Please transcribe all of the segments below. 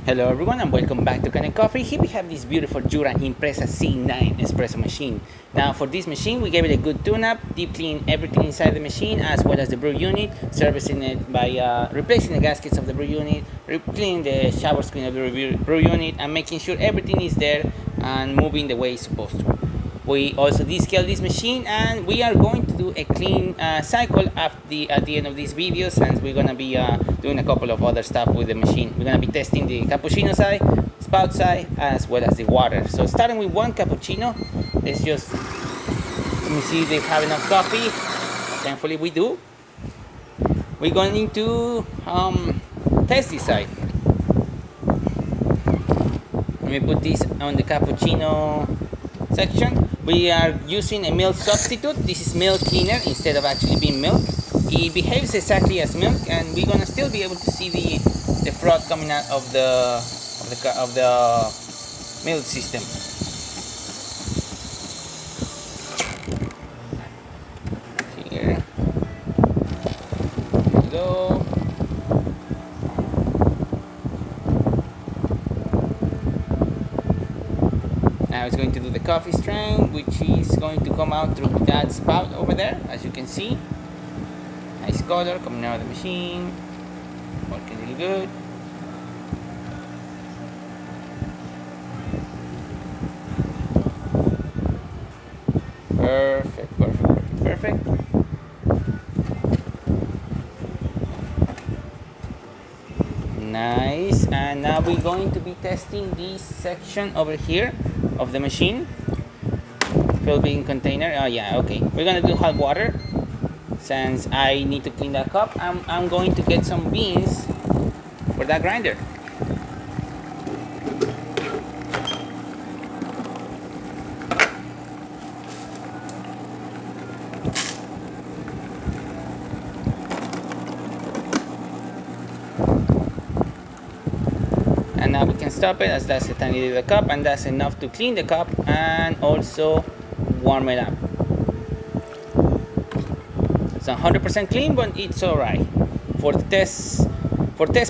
Hello everyone and welcome back to Kanen Coffee. Here we have this beautiful Jura Impresa C9 espresso machine. Now for this machine we gave it a good tune-up, deep clean everything inside the machine as well as the brew unit, servicing it by replacing the gaskets of the brew unit, cleaning the shower screen of the brew unit and making sure everything is there and moving the way it's supposed to. We also descale this machine and we are going to do a clean cycle at the end of this video, since we're going to be doing a couple of other stuff with the machine. We're going to be testing the cappuccino side, spout side, as well as the water. So starting with one cappuccino, let's just, let me see if they have enough coffee. Thankfully we do. We're going to test this side. Let me put this on the cappuccino section. We are using a milk substitute. This is milk cleaner instead of actually being milk. It behaves exactly as milk, and we're gonna still be able to see the froth coming out of the milk system. Here we go. Now it's going to do the coffee strain, which is going to come out through that spout over there, as you can see. Nice color coming out of the machine. Working really good. Perfect, perfect, perfect, perfect. Nice. And now we're going to be testing this section over here of the machine. Fill bean container. Oh yeah, okay. We're gonna do hot water since I need to clean that cup. I'm going to get some beans for that grinder. And now we can stop it, as that's the tiny little cup, and that's enough to clean the cup and also warm it up. It's 100% clean, but it's alright. For test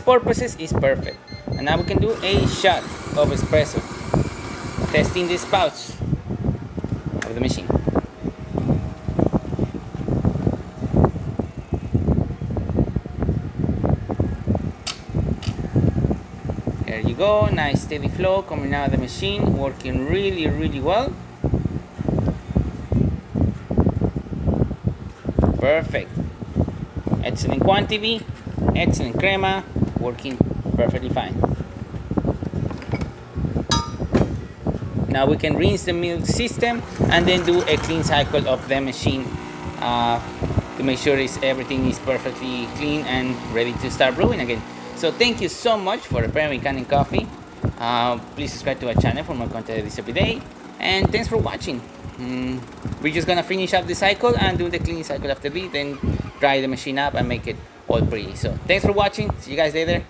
purposes, it's perfect. And now we can do a shot of espresso, testing the spouts of the machine. There you go, nice steady flow coming out of the machine, working really, really well. Perfect. Excellent quantity, excellent crema, working perfectly fine. Now we can rinse the milk system and then do a clean cycle of the machine to make sure everything is perfectly clean and ready to start brewing again. So thank you so much for preparing Kanen Coffee. Please subscribe to our channel for more content like this every day. And thanks for watching. We're just gonna finish up the cycle and do the cleaning cycle after this, then dry the machine up and make it all pretty. So thanks for watching. See you guys later.